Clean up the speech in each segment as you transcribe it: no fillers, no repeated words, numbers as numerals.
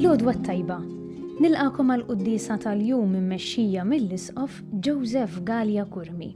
L-għodwa tajba. Nilqakom għal-quddisa tal-jum immexxija mill-Isqof Joseph Gallia Kurmi.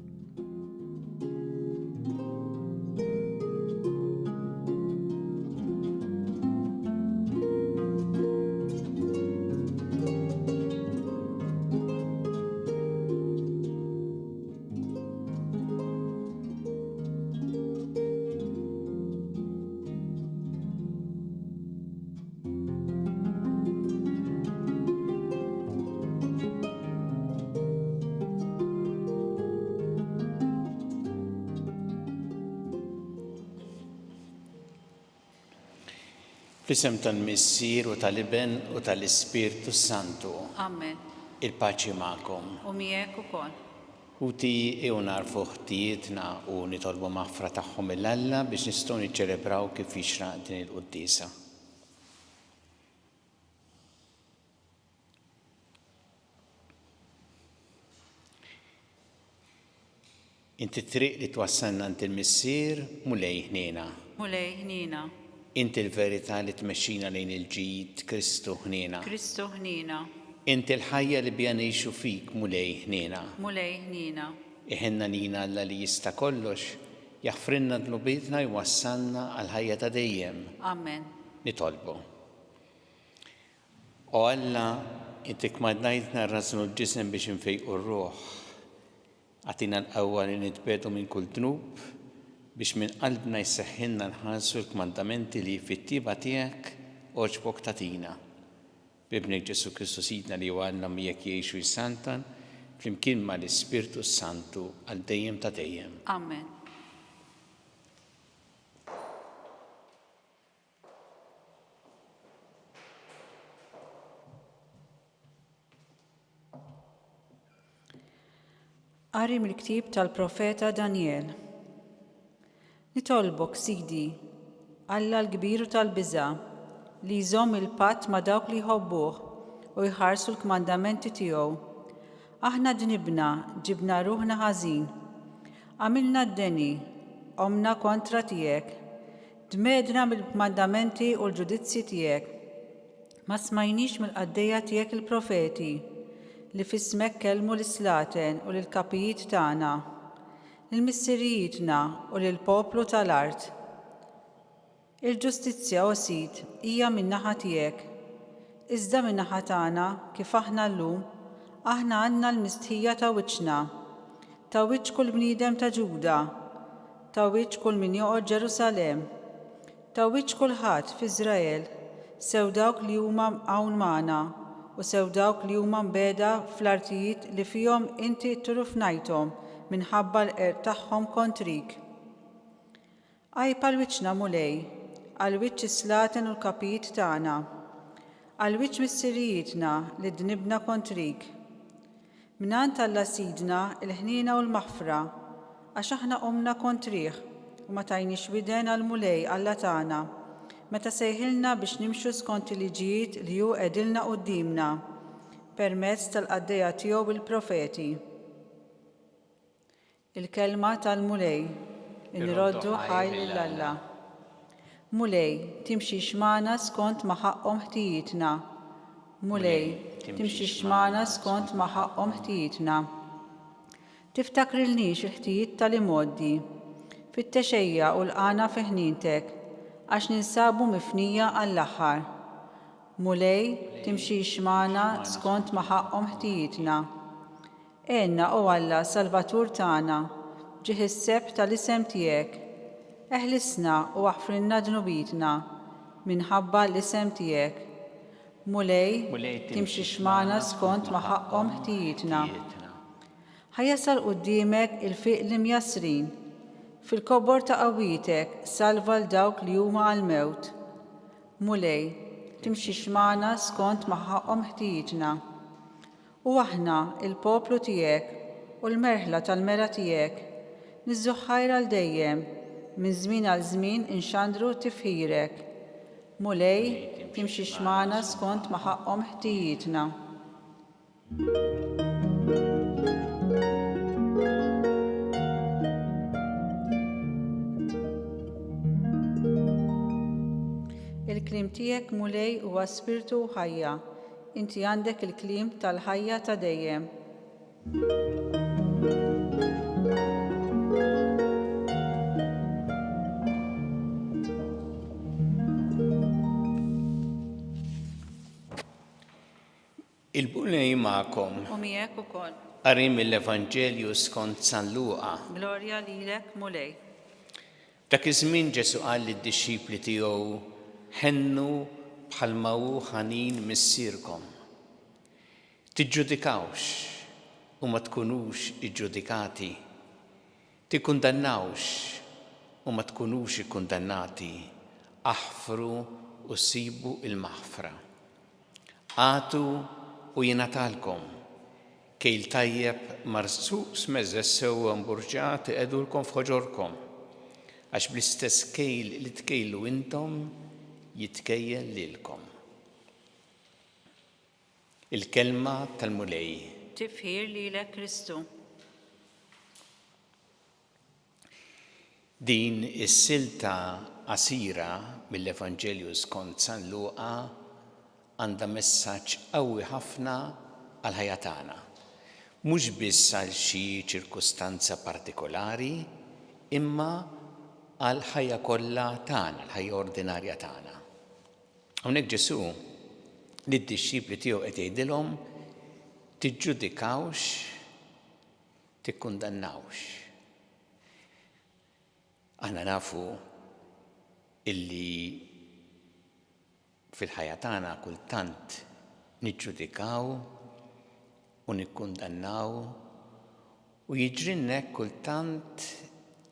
Fl-isem tal-Missier u tal-Iben u tal-Ispirtu Santu. Amen. Il-paċi magħkom. U miegħek ukoll. Uti u narfu ħtietna u nitolbu maħfra tagħhom mill-Alla biex nistgħu niċċelebraw kif jixraq din il-qudiesa. Inti triq li twassalna ant il-Missier mulej ħniena. Mulej ħnina. Inti l-verità li tmexxina lejn il-ġid Kristu ħniena. Kristu ħnina. Inti l-ħajja li bija ngħixu fik mulej ħniena. Mulej ħnina. Iħenna lina Alla li jista' kollox, jaħfrinna dlubietna jwassalna għal ħajja ta' dejjem. Amen. Nitolbu. O Alla, inti kmadnajtna rrażnu l-ġisem biex infejqu r-ruħ. Għatina l-qawwa li nitbedu minn kull dnub biex minn qalbna jseħħilna nħarsu l-kmandamenti li fit-tiba tiegħek oġbok tatina. Bibnek Ġesu Kristu Sidna li għalna miegħek jgħixu jsantan flimkien ma l-Ispirtu Santu għal dejjem ta' dejjem. Amen. Qari mill-ktieb tal-profeta Daniel. Nitolbok, Sidi, Alla l-kbiru tal-biża' li jżomm il-patt ma' dawk li jħobbuh u jħarsu l-kmandamenti tiegħu. Aħna ġibna ruħna ħażin. Għamilna d-deni, omna kontra tiegħek. Dmedna mill-kmandamenti u l-ġudizzji tiegħek. Ma smajniex mill-qaddejja tiegħek il-profeti li fismek kellmu l-islaten u l-kapijiet tagħna, lill-missirijietna u lill-poplu tal-art. Il-ġustizzja u sid hija min-naħa tiegħek. Iżda min-naħa tagħna kif aħna llum, aħna għandna l-mistħija ta' wiċċna, ta' wiċċ kull bniedem ta' Ġuda, ta' wiċċ kull min joqgħod Ġerusalemm, ta' wiċċ kulħadd f'Iżrael, sew dawk li huma hawn magħna u sew dawk li huma mbeda fl-artijiet li fihom inti turufnajthom minħabba l-qerq tagħhom kontrik. Għajpa l-wiċċna mulej, għal-wiċċ islaten u l-kapijiet tagħna, għal-wiċċ missirijietna li dnibna kontrik. Minant Alla sidna il-ħniena u l-maħfra, għax aħna qomna kontrih u ma tajniex widen għal-mulej Alla tagħna, meta sejħilna biex nimxu skont il-liġijiet li hu qegħdilna qudiemna permezz tal-qaddejja tiegħu bil-profeti. Il-kelma tal-mulej, inroddu ħajl lill-Alla. Mulej, timxix magħna skont ma ħaqhom ħtijietna. Mulej, timxix magħna skont ma ħaqhom ħtijietna. Tiftakrilniex il-ħtijiet tal-imoddi, fit-texejja u l-qana fi ħnintek, għax ninsabu mifnija għall-aħħar. Mulej, timxix magħna skont ma ħaqhom ħtijietna. Enna u Alla Salvatur tagħna, ġih is-seb tal-isem tiegħek. Eħlisna u aħfrinna dnubietna minħabba l-isem tiegħek. Mulej, timxix magħna skont ma ħaqhom ħtijietna. Ħajasal quddiemek il-fiq li mjassrin. Fil-kobor ta' qawwietek salva l-dawk li huma għall-mewt. Mulej, timxix magħna skont ma ħaqhom ħtijietna. U aħna, il-poplu tiegħek u l-merħla tal-mera tiegħek, niżżuħħajra għal dejjem, minn żmien għal żmien inxandru tifħirek. Mulej, timxix magħna skont ma ħaqhom ħtijietna. Il-kliem tiegħek mulej huwa spiritu u ħajja. Inti għandek il-kliem tal-ħajja ta' dejjem. Il-bulej ma'kom U miegħek ukoll. qari mill-Evanġelju skont San Luqa. Glorja lilek mulej. Dak iż-żmien Ġesu qal lid-dixxipli tiegħu ħennu bħalma hu ħanin missierkom. Tiġġudikawx u ma tkunux iġġudikati. Tikkundannawx u ma tkunux ikkundannati. Aħfru u sibu il-maħfra. Għatu u jingħatalkom. Kejl tajjeb marsus meżes sewwa mburġat iqedulkom f'ħoġorkom. Għax bl-istess kejl li tkejlu intom jitkejjel lilkom. Il-kelma tal-mulej. Tifħir lilek Kristu. Din is-silta qasira mill-Evanġelju skont San Luqa għandha messaġġ qawwi ħafna għal ħajja tagħna. Mhux biss għal xi ċirkustanza partikolari, imma għal ħajja kollha tagħna, l-ħajja ordinarja tagħna. Hawnhekk Ġesu lid-dixxipli tiegħu qed jgħidilhom tiġġudikawx, tikkundannawx. Aħna nafu illi fil-ħajja tagħna kultant niġġudikaw u nikkundannaw u jiġrinna kultant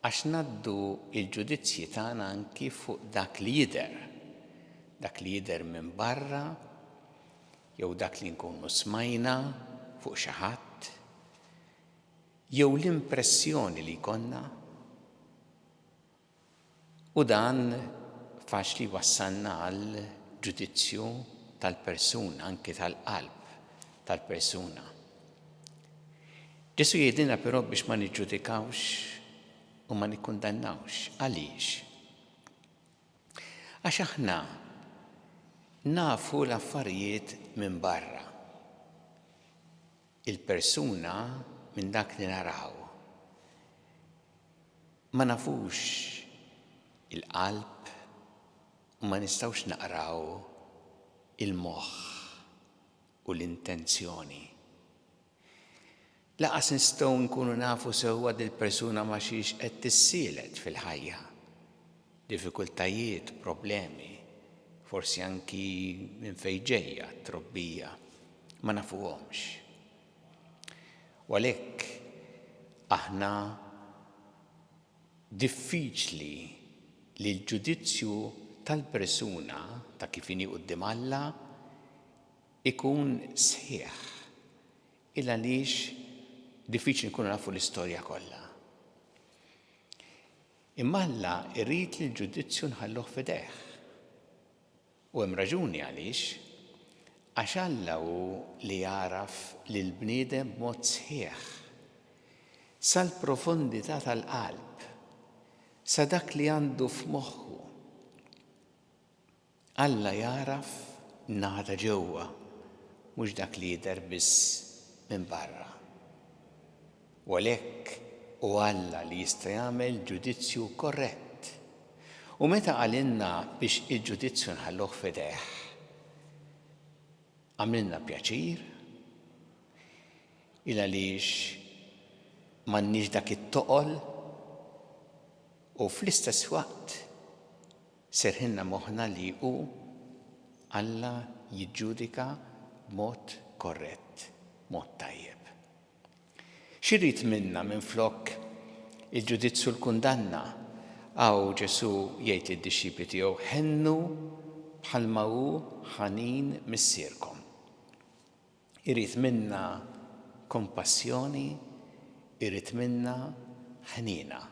għax naddu il-ġudizzji tagħna anki fuq dak li jidher minn barra jew dak li nkunu smajna fuq xi ħadd jew l-impressjoni li jkollna u dan faċli wassalna għal ġudizzju tal-persuna, anke tal-qalb tal-persuna. Ġesu jgħidilna però biex ma niġġudikawx u ma nikkundannawx. Għaliex? Għax aħna nafu l-affarijiet minn barra. Il-persuna minn dak li naraw. Ma nafux il-qalb u ma nistawx naqraw il-moħħ u l-intenzjoni. Laqas nistgħu nkunu nafu sewwa dil-persuna ma xiex qed tissielet fil-ħajja. Diffikultajiet, problemi, forsi anki minn fejn ġejja, trobbija, ma nafuhomx. U għalhekk aħna diffiċli li l-ġudizzju tal-persuna ta' kif inhi quddiem Alla ikun sħiħ il għaliex diffiċli nkunu nafu l-istorja kollha. Imma Alla irrid li l-ġudizzju nħalluh f'idejh. U hemm raġuni għaliex għax Alla hu li jaraf lil bniedem b'mod sħiħ sal-profondità tal-qalb, sa dak li għandu f'moħħu. Alla jaraf nagħda ġewwa, mhux dak li jidher biss minn barra. U għalhekk u Alla li jista' jagħmel ġudizzju korrett. U meta qalilna biex il-ġudizzju nħalluh f'idejh, għamilna pjaċir il għaliex m'għandniex dak it-toqol u fl-istess waqt serħinna moħħna li hu Alla jiġġudika b'mod korrett, mod tajjeb. X'irid minna minflok il-ġudizzju l-kundanna? Għaw Ġesu jgħid lid-dixxipli tiegħu ħennu bħalma hu ħanin missierkom. Irid minna kompassjoni, irid minna ħnina.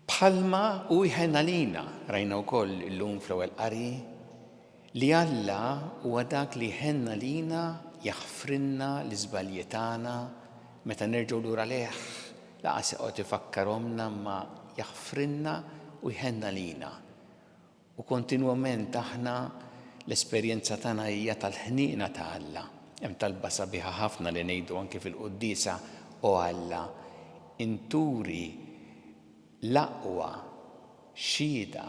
Bħalma u jħenna lina, rajna wkoll illum fl-ewwel qari, li Alla huwa dak li jħenna lina jaħfrinna l-iżbalji tagħna meta nerġgħu lura lejh, laqas iqgħod ifakkarhomna ma jaħfrinna u jħenna lina. U kontinwament aħna l-esperjenza tagħna hija tal-ħniena ta' Alla. Hemm talba sabiħa ħafna li ngħidu anke fil-Qudiesa o Alla inturi l-aqwa xhieda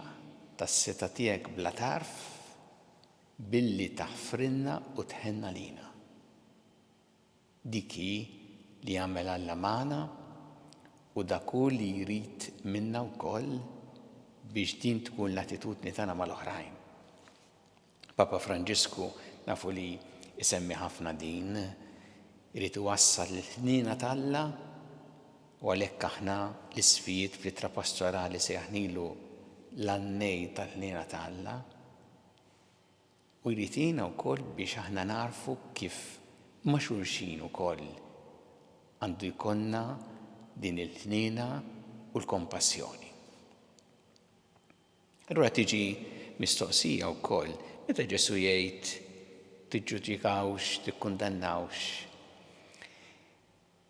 tas-seta tiegħek bla tarf billi taħfrinna u tħenna lina. Dik hi li jagħmel Alla magħna u dak hu li jrid minna wkoll biex din tkun l-attitudni tagħna mal-oħrajn. Papa Franġisku nafu li isemmi ħafna din, irid iwassal l-ħniena ta' Alla u għalhekk aħna l-isfijiet fl-ittra pastorali sejħnilu l-annej tal-ħniena ta' Alla u jrid jgħinna wkoll biex aħna narfu kif ma' xulxin ukoll għandu jkollna din il-ħniena u l-kompassjoni. Allura tiġi mistoqsija wkoll meta Ġesu jgħid tiġġudikawx, tikkundannawx.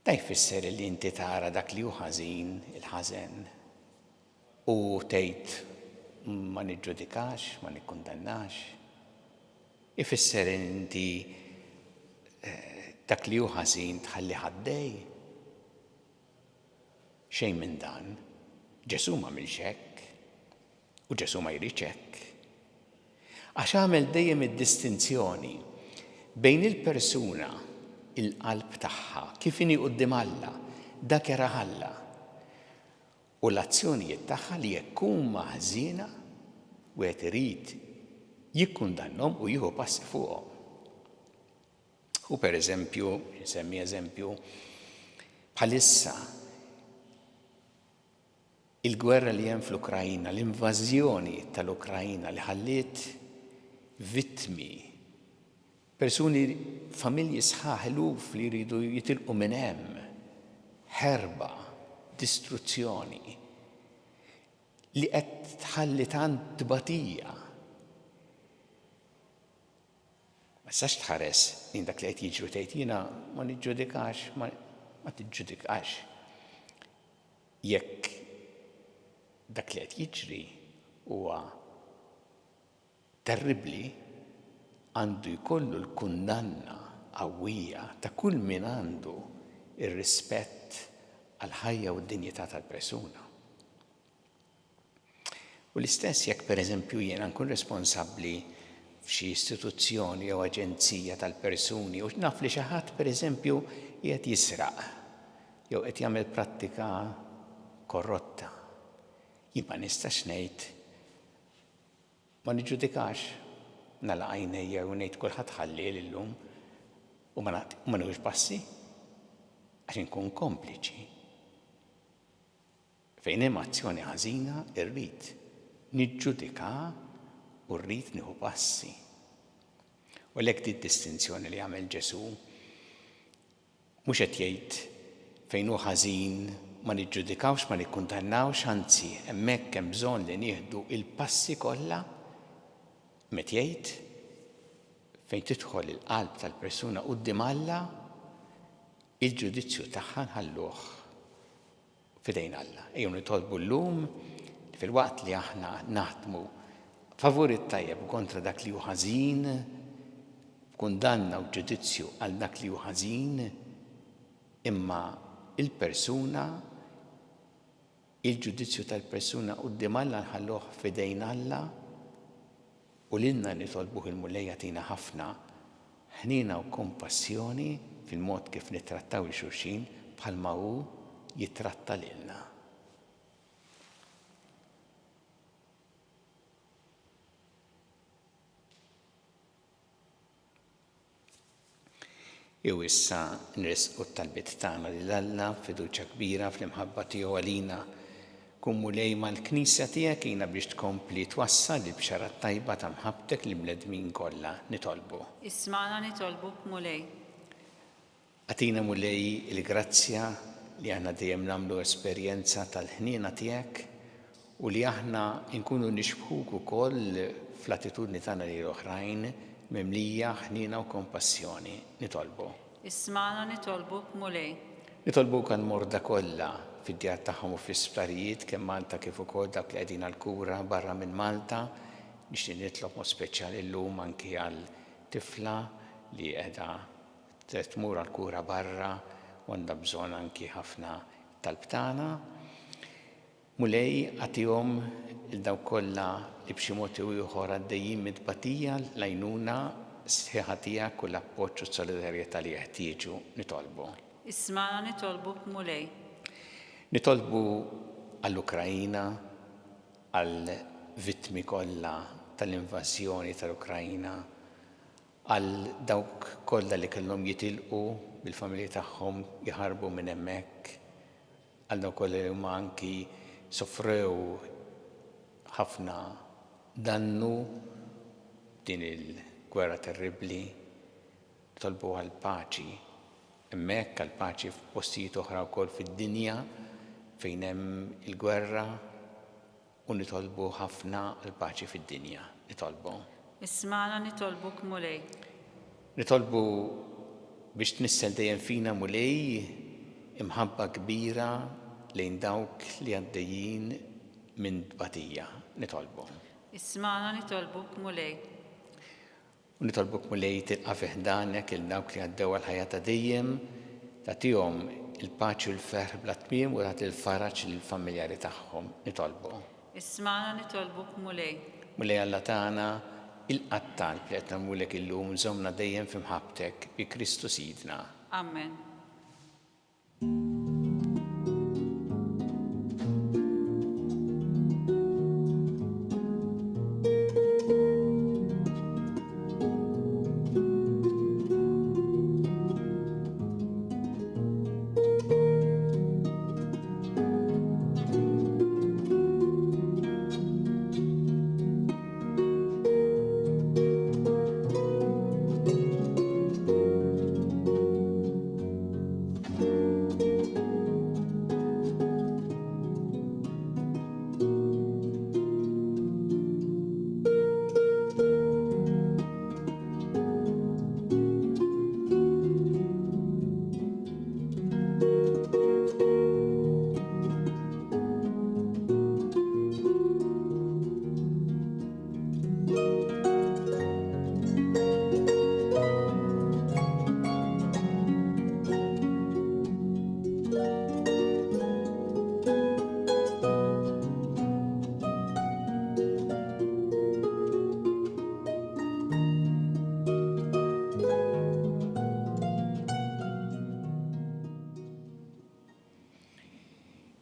Da jfisser li inti tara dak li hu ħażin, il-ħażen, u tgħid ma niġġudikax, ma nikkundannax. Ifisser inti dak li hu ħażin tħalli ħaddej. Xejn minn dan, Ġesu ma għamilx hekk u Ġesu ma jridx hekk. Għax għamel dejjem id-distinzjoni bejn il-persuna, il-qalb tagħha, kif inhi quddiem Alla, dak era Alla, u l-azzjonijiet tagħha li jekk huma ħżiena u qed irid jikkundannhom u jieħu passi fuqhom. U pereżempju, nsemmi eżempju, bħalissa il-gwerra li hemm fl-Ukrajina, l-invażjoni tal-Ukrajina li ħalliet vittmi, persuni, familji sħaħ eluf li jridu jitilqu minn hemm, ħerba, distruzzjoni, li qed tħalli tant tbatija. Ma sax tħares in dak li qed jiġru tgħid jiena ma niġġudikax, ma tiġġudikax. Jekk dak li qed jiġri huwa terribbli, għandu jkollu l-kundanna qawwija ta' kull min għandu ir-rispett għal ħajja u d-dinjità tal-persuna. U l-istess jekk pereżempju jiena nkun responsabbli f'xi istituzzjoni jew aġenzija tal-persuni u naf li xi ħadd pereżempju qiegħed jisraq jew qed jagħmel prattika korrotta. Jien ma nistax ngħid ma niġġudikax nagħlaq għajnejja u ngħid kulħadd ħallil illum u ma nagħmlux passi għax inkun kompliċi. Fejn hemm azzjoni ħażina irrid niġġudika u rrid nieħu passi. U għalhekk di distinzjoni li għamel Ġesu mhux qed jgħid fejn hu ħażin ma niġġudikawx, ma nikkundannawx, anzi hemmhekk hemm bżonn li nieħdu il-passi kollha meta jgħid fejn tidħol il-qalb tal-persuna quddiem Alla, il-ġudizzju tagħha nħalluh f'idejn Alla. Ejjew nitolbu llum fil-waqt li aħna naħdmu favur it-tajjeb kontra dak li hu ħażin, kundanna u ġudizzju għal dak li hu ħażin, imma il-persuna, il-ġudizzju tal-persuna quddiem Alla nħalluh f'idejn Alla u lilna nitolbuh il-Mulej jagħtina ħafna ħniena u kompassjoni fil-mod kif nittrattaw il-xulxin bħalma hu jittratta lilna. Jew issa nresqu t-talbiet tagħna lil Alla fiduċja kbira fl-imħabba tiegħu għalina kun Mulej mal-Knisja tiegħek jiena biex tkompli twassal il-bxara tajba ta' mħabbtek li bledmin kollha nitolbu. Isma'na nitolbuk Mulej. Għatina Mulej il-grazzja li aħna dejjem nagħmlu esperjenza tal-ħniena tiegħek u li aħna nkunu nixbħuk ukoll fl-attitudni tagħna lil oħrajn mimlija ħniena u kompassjoni nitolbu. Isma'na nitolbuk Mulej. Nitolbuk għall-morda kollha fid-djar tagħhom u fl-isptarijiet kemm Malta kif ukoll dak li qegħdin għall-kura barra minn Malta, nixtieq nitlob mod speċjali llum anki għal tifla li qiegħda tmur għal kura barra u għandha bżonn anki ħafna talbtana. Mulej għatihom il-daw kollha li b'xi mod ieħor għaddejjin mid-tbatija l-għajnuna sħiħa tiegħek u l-appoġġ u s-solidarjetà li jeħtieġu nitolbu. Isma'na nitolbuk mulej. Nitolbu għall-Ukrajina, għall-vittmi kollha tal-invażjoni tal-Ukrajina, għal dawk kollha li kellhom jitilqu bil-familji tagħhom jaħarbu minn hemmhekk, għal dawk kollha li huma anki sofrew ħafna dannu din il-gwerra terribbli, tolbu għal paċi hemmhekk, għal paċi f'postijiet oħra wkoll fid-dinja fejn hemm il-gwerra u nitolbu ħafna għal paċi fid-dinja. Nitolbu. Isma'na nitolbuk mulej. Nitolbu biex tnissel dejjem fina mulej imħabba kbira lejn dawk li għaddejjin minn tbatija. Nitolbu. Isma'na nitolbuk mulej. U nitolbuk mulej tilqa' fi ħdanek il dawk li għaddew għal-ħajja ta' dejjem, tagħtihom il-paċi u l-ferħ bla tmiem u tagħti l-faraġ lill-familjari tagħhom. Nitolbu. Isma'na nitolbuk mulej. Mulej Alla tagħna il-qattal li qed nagħmlulek illum żommna dejjem f'imħabbtek bi Kristu Sidna. Amen.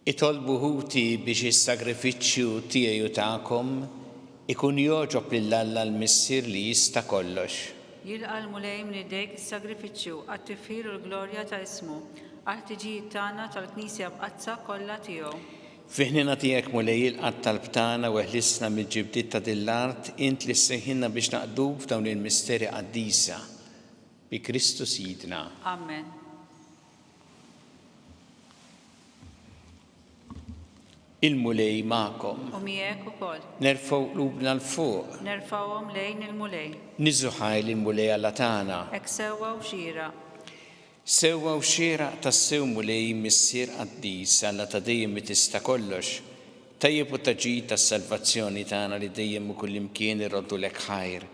Itolbu ħuti biex is-sagrifiċċju tiegħi u tagħkom ikun jogħġob lil Alla l-Missier li jista' kollox. Jilqa' l-mulej minn idejk is-sagrifiċċju għat-tifħir u l-glorja ta' ismu għal-ħtiġijiet tagħna tal-Knisja b'qazza kollha tiegħu. Fiħnina tiegħek mulej il-qatt tal-btana u ħlisna mill-ġibdiet ta' dil-art int li ssejħilna biex naqdu f'dawn il-misteri qaddisa bi Kristu Sidna. Amen. Il-mulej magħkom. U miegħek ukoll. Nerfgħu qlubna l-fuq. Nerfgħuhom lejn il-mulej. Niżu ħajli l-mulej Alla tagħna. Hekk sewwa u xira. Sewwa u xieraq tas-sew mulej missier qaddis Alla ta' dejjem mi tista' kollox. Tajjeb u taġid tas-salvazzjoni tagħna li dejjem u kullimkien irroddu lek ħajr.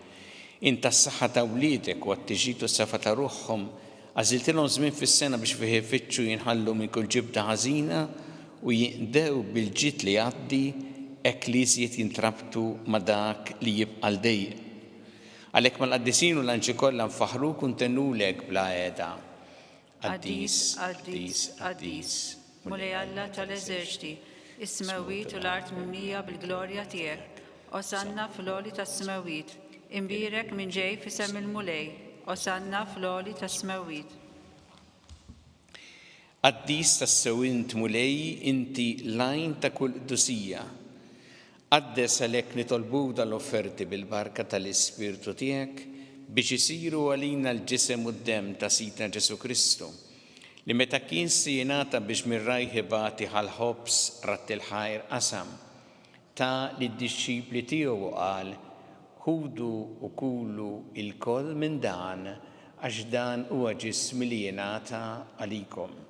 Inta s-saħħa ta' wliedek u għat-tiġid u s-safa ta' ruħhom għażiltilhom żmien fis-sena biex fih ifittxu jinħallu minn kull ġibda ħażina u jinqdew bil-ġid li għaddi hekk li jżjed jintrabtu ma' dak li jibqa' dejjem. Għalhekk mal-qaddisin u l-anġi kollha nfaħruk u ntennulek bla qiegħda. Qaddis, qaddis, qaddis. Mulej Alla tal-eżerċiti, is-smewwiet u l-art mimlija bil-glorja tiegħek. Osanna fl-għoli tas-smewwiet. Imbirek minn ġej fisem il-mulej. Osanna fl-għoli tas-smewwiet. Qaddis tas-sewint mulej inti lajn ta' kull qdusija. Qaddes għalhekk nitolbu dal-offerti bil-barka tal-Ispirtu tiegħek biex isiru għalina l-ġisem u d-dem ta' Sidna Ġesu Kristu li meta kien jingħata biex mir-rajħ ibati ħal-ħobs rat il-ħajr qasam ta' lid-dixxipli tiegħu qal ħudu u kulu il-koll minn dan għax dan huwa ġismi li jingħata għalikom.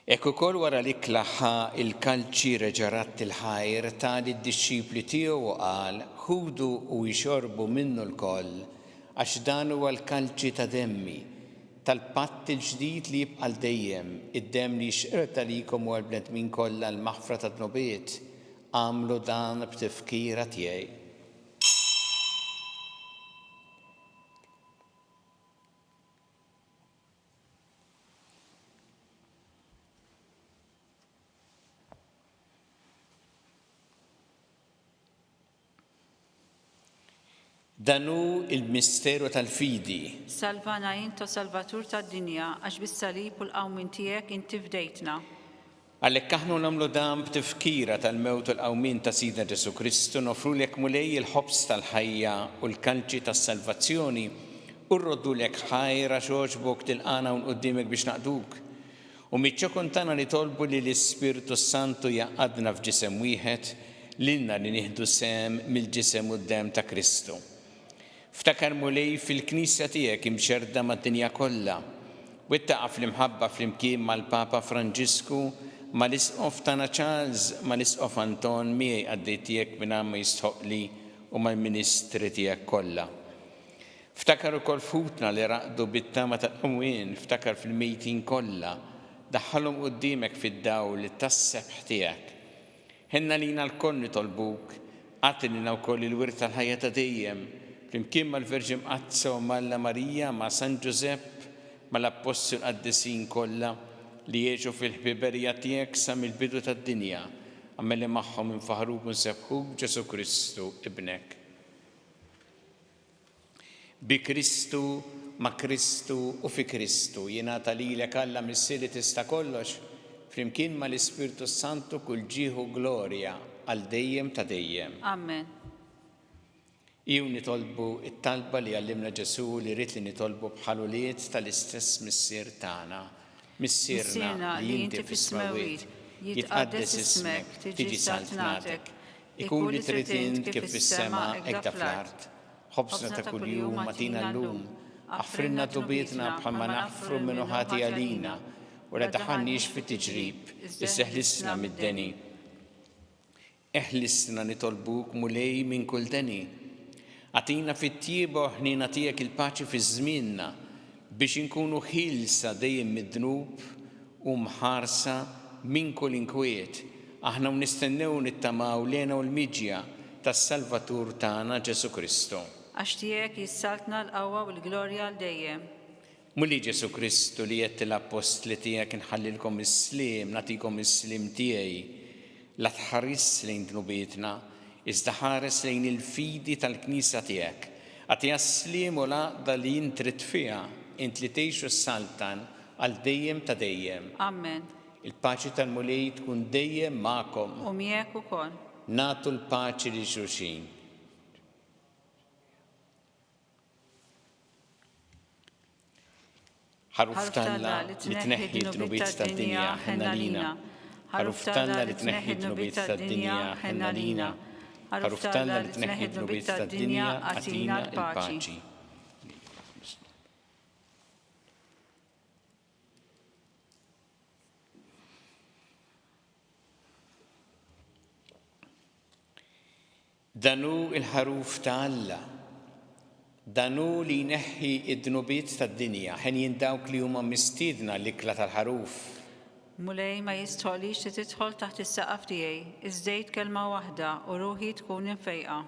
Ek ukoll wara li klaħħa il-kalċi reġarat il-ħajr tali d-disċipli tiegħu u qal ħudu u jxorbu minnu l-koll għax dan huwa l-kalċi ta' demmi tal-patt il-ġdid li jibqa' dejjem id-demm li jxqret għalikom u għall-bnedmin kollha l-maħfra ta' dnubiet għamlu dan b'tifkira tiegħi. Danu il-misteru tal-fidi. Salvana jinto salvatur tad-dinja għax bis-salib u l-qawmin tiegħek inti fdejtna. Għalhekk aħna nagħmlu dan b'tifkira tal-mewt u l-qawmin ta' Sidna Ġesu Kristu nofrulek mulej il-ħobs tal-ħajja u l-kalċi tas-salvazzjoni u rroddulek ħajra xogħġbok tilqana u nquddimek biex naqduk. U miċ-ċokun tagħna nitolbu li l-Ispiritu Santu jaqadna f'ġisem wieħed lilna li nieħdu sem mill-ġisem u d-dem ta' Kristu. Ftakar mulej fil-Knisja tiegħek imxerda mad-dinja kollha. Wittaqa fl-imħabba flimkien mal-Papa Franġisku, mal-Isqof tagħna Charles, mal-Isqof Anton miegħi għaddej tiegħek minn ma jistħoqli u mal-Ministri tiegħek kollha. Ftakar ukoll futna li raqdu bit-tama tal-qwien, ftakar fil-mejtin kollha, daħħalhom quddiemek fid-dawl tas-sebħ tiegħek. Ħenna lina l-koll nitolbuk, għatilna wkoll il-wirt tal-ħajja ta' dejjem, flimkien mal-Verġin Qazza u Malla Marija ma' San Giusepp mal-Apostol qaddisin kollha li jgħixu fil-ħbiberija tiegħek sa mill-bidu tad-dinja għameli magħhom infaħruk u nsebħuk Ġesu Kristu ibnek. Bi Kristu, ma' Kristu u fi Kristu jingħata lilek Alla missieri tista' kollox flimkien mal-Ispiritu Santu kull ġieħu glorja għal dejjem ta' dejjem. Amen. Iju nitolbu it-talba li għallimna Ġesu li rrid li nitolbu bħaluliet tal-istess missier tagħna. Missierna li inti fis-smawiet, jitqaddes ismek, tiġi saltnatek, ikun li trid int kif fis-sema hekk da fl-art. Ħobsna ta' kuljum atina llum, aħfrilna tubietna bħalma naħfru minnu ħati għalina, u la daħħalniex fit-tiġrib, isseħlisna mid-deni. Eħlisna nitolbuk mulej minn kull deni. Għatina fit-tjieba ħnina tiegħek il-paċi fi żmienna biex inkunu ħilsa dejjem mid-dnub u mħarsa minn kull inkwiet. Aħna nistennew nittamaw lena u l-miġja tas-Salvatur tagħna Ġesu Kristu. Għax tiegħek jissaltna l-qawwa u l-glorja għal dejjem. Muli Ġesu Kristu li qed l-apostli tiegħek inħallilkom is-sliem, nagħtikom is-sliem tiegħi. La tħares lejn dnubietna, iżda ħares lejn il-fidi tal-Knisja tiegħek. Għatija s-sliem u laqda li jintrid fiha int li tgħixu s-saltan għal dejjem ta' dejjem. Amen. Il-paċi tal-mulej tkun dejjem magħkom. U miegħek ukoll. Nagħtu l-paċi li xulxin. Ħaruf Talla li tneħħi d-dnubiet tad-dinja ħenna lina. Ħaruf Talla li tneħħi d-dnubiet tad-dinja ħenna lina. Ħaruf Talla li tneħħi d-dnubiet tad-dinja għatina l-paċi. Danu il-ħaruf ta' Alla, danu li jneħħi id-dnubiet tad-dinja, ħen jindawk li huma mistiedna l-ikla tal-ħaruf. Mulej ma jistħolix li tidħol taħt is-saqaf tiegħi, iżdejt kelma waħda u ruħi tkun infejqa.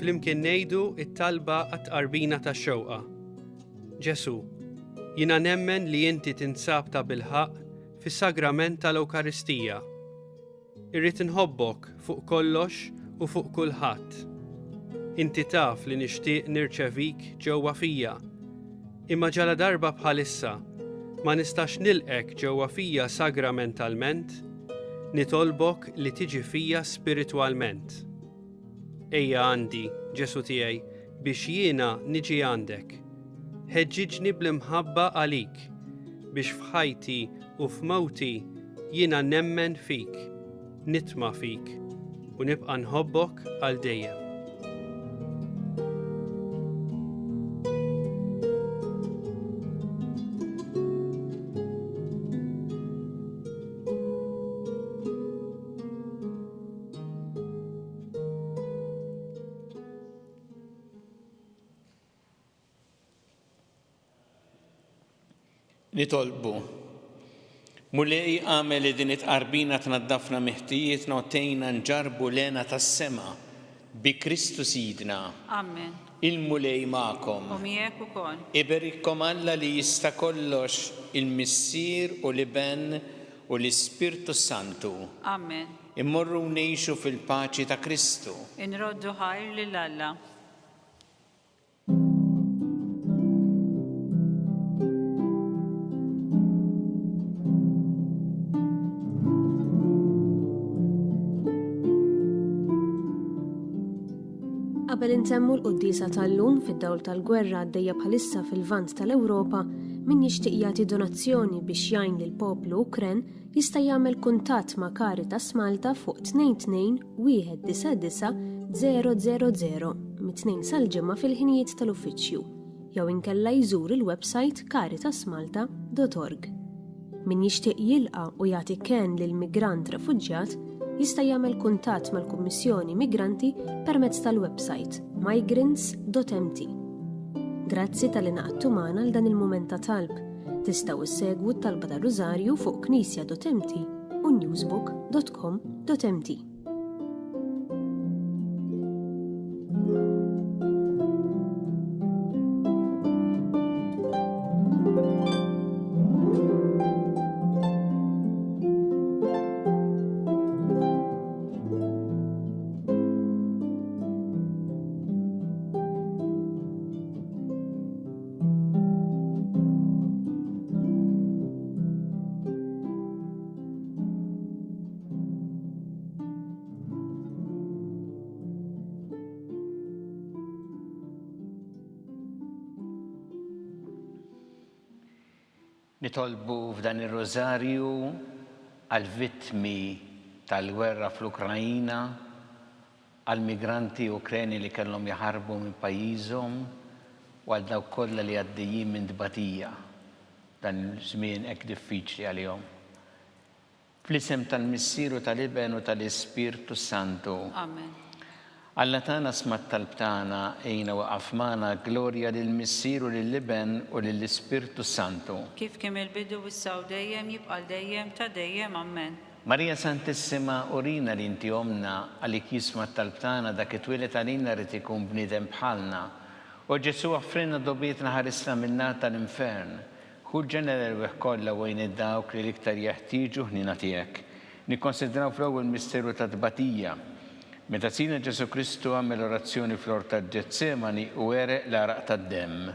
flimkien ngħidu t-talba għat-tqarbina tax-xewqa. Ġesu, jiena nemmen li inti tinsab ta' bilħaq fis-sagrament tal-Ewkaristija. Irrid inħobbok fuq kollox u fuq kulħadd. Inti taf li nixtieq nirċevik ġewwa fija, imma ġala darba bħalissa ma nistax nilqek ġewwa fija sagramentalment, nitolbok li tiġi fija spiritwalment. Ejja għandi, Ġesu tiegħi, biex jiena niġi għandek. Ħeġġiġni bl-imħabba għalik, biex f'ħajti u f'mewti jiena nemmen fik, nitma' fik u nibqa' nħobbok għal dejjem. Nitolbu. Mulej għamel li din it-qarbina tnaddafna meħtijietna u tejna nġarbu lena tas-sema bi Kristu Sidna. Amen. Il-mulej ma'kom. U miegħek ukoll. Iberikkom Alla li jista' kollox il-Missier u l-Iben u l-Ispirtu Santu. Amen. Immorru ngħixu fil-paċi ta' Kristu. Inroddu ħajr lil Alla. Qabel intemmu l-qudiesa tal-lum fid-dawl tal-gwerra għaddejja bħalissa fil-vant tal-Ewropa, min jixtieq jagħti donazzjoni biex jgħin lil poplu Ukren jista' jagħmel kuntatt ma' Caritas Malta fuq 22-199-000 mit-tnejn sal-ġimgħa fil-ħinijiet tal-uffiċċju, jew inkella jżur il-website caritasmalta.org. Min jixtieq jilqa' u jagħti kien lil migrant refuġġjat jista' jagħmel kuntatt mal-Kummissjoni Migranti permezz tal-website migrants.mt. Grazzi tal-inaqadtu magħna għal dan il-mument ta' talb. Tistgħu issegwu t-talba ta' Rużarju fuq knisja.mt u newsbook.com.mt. Nitolbu f'dan ir-rożarju għall-vittmi tal-gwerra fl-Ukrajina, għall-migranti Ukreni li kellhom jaħarbu minn pajjiżhom u għal dawk kollha li għaddejjin minn dbatija dan il-żmien hekk diffiċli għalihom. Fl-isem tal-Missieru tal-Iben u tal-Ispirtu Santu. Amen. Alla tagħna smat talb tagħna ejna waqaf magħna glorja lill-Missieru lill-Iben u lill-Ispirtu Santu. Kif kemm il-bidu wissaw dejjem jibqa' dejjem ta' dejjem. Amen. Marija Santissima, urina li inti omna għalik jismat talb tagħna dak it-twilet għalina rid ikun bniedem bħalna. U Ġesu offrina dobietna ħarisna min-nar tal-infern. Hu ġeneral kollha wejn id-dawk li l-iktar jeħtieġu ħnina tiegħek. Nikkonsidraw fl-ewwel misteru ta' tbatija. Meta sina Ġesu Kristu għamel orazzjoni fl-ort ta' Ġetsemani u għereq l-araq tad-demm.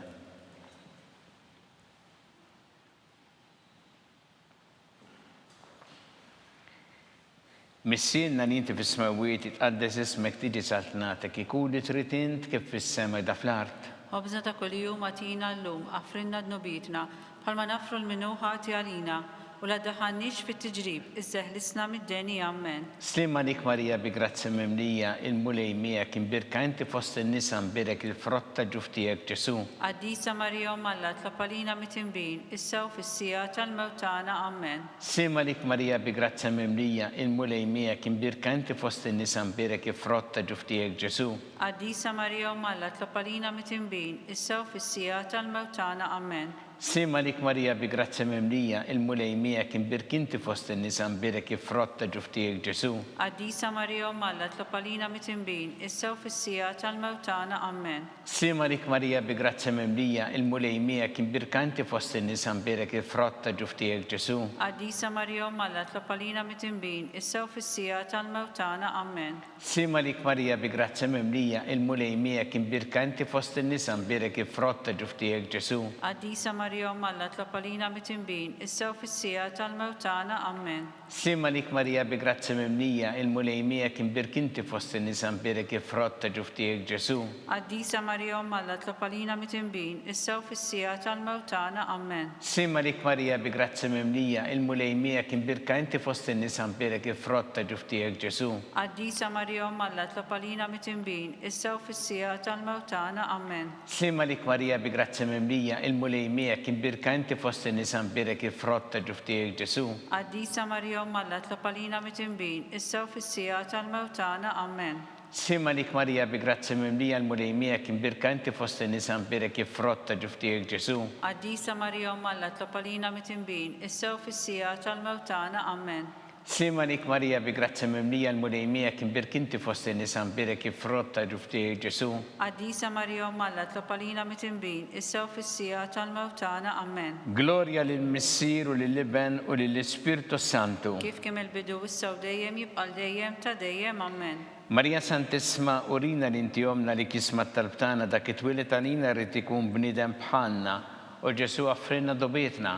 Missielna li inti fis-smawiet tqaddes ismek tiġi saltnatek ikun li trid int kif fis-sema da fl-art. Ħobżna ta' kuljum għatina llum, għafrinna d-nubitna, bħalma nafru l-minuħati għalina, u la daħannix fit-tiġrib, iżżeħlisna mid-deni. Amen. Slim għalik Marija bi grazzi mimlija, il-mulej miegħek imbirka inti fost in-nisa mbirek il-frotta ġuftijek Ġesu. Qaddisa Marija Alla tlapalina mit-tinbin, issa u fis-sija tal-mewtana. Amen. Slim għalik Marija bi grazzi mimlija, il-mulej miegħek imbirka inti fost in-nisa mbirek il-frotta ġuftijek Ġesu. Qaddisa Marija Alla tlapalina mit-tinbin, issa u fis-sija tal-mewtana. Amen. Sima lik Marija bi grazzi mimlija, il-mulej miegħek imbirk inti fost in-nisa mbirek il-frott ta' ġuftijek Ġesu. Għaddisa Marija Malla tlopalina mitimbin, issew fis-sija tal-mewtana. Amen. Sima lik Marija bi grazzi mimlija, il-mulej miegħek imbirk inti fost in-nisa mbirek il-frott ta' ġuftijek Ġesu. Għaddisa Marija Malla tlopalina mitimbin, issew fis-sija tal-mewtana. Amen. Sima lik Marija bi grazzi mimlija, il-mulej miegħek imbirk inti fost in-nisa mbirek il-frott ta' ġuftijek Ġesu. Għaddisa Marija Malla tlopalina mitimbin, issew fis-sija tal-mewtana. Amen. Sima lik Marija bi grazzi mimlija, il-mulej miegħek imbirk inti fost in-nisa mbirek il-frott ta' ġuftijek Ġesu. Għaddisa Marija Malla tlopalina mitimbin, issew fis-sija tal-mewtana. Amen. Sima lik Marija bi grazzi mimlija, il-mulej miegħek imbirk inti fost in-nisa mbirek il-frott ta' ġuftijek Ġesu. Għaddisa Marija Malla tlopalina mitimbin, issew fis-sija tal-mewtana. Amen. Sima lik Marija bi grazzi mimlija, il-mulej miegħek imbirk inti fost in-nisa mbirek il-frott ta' ġuftijek Ġesu. Għaddisa Marija Malla tlopalina mitimbin, issew fis-sija tal-mewtana. Amen. Sima lik Marija bi grazzi mimlija, il-mulej miegħek imbirk inti fost in-nisa mbirek il-frott ta' ġuftijek Ġesu. Għaddisa Marija Malla tlopalina mitimbin, issew fis-sija tal-mewtana. Amen. Sima lik Marija bi grazzi mimlija, il-mulej miegħek imbirk inti fost in-nisa mbirek il-frott ta' ġuftijek Ġesu. Għaddisa Marija Malla tlopalina mitimbin, issew fis-sija tal-mewtana. Amen. Glorja lill-Missier u lill-Iben u lill-Ispirtu Santu. Kif kemm il-bidu issew dejjem jibqa' dejjem ta' dejjem. Amen. Marija Santisma, urina l-inti omna li kisma talbtana dak it-twilet għalina rrid ikun bniedem bħalna u Ġesu offrinna dobietna,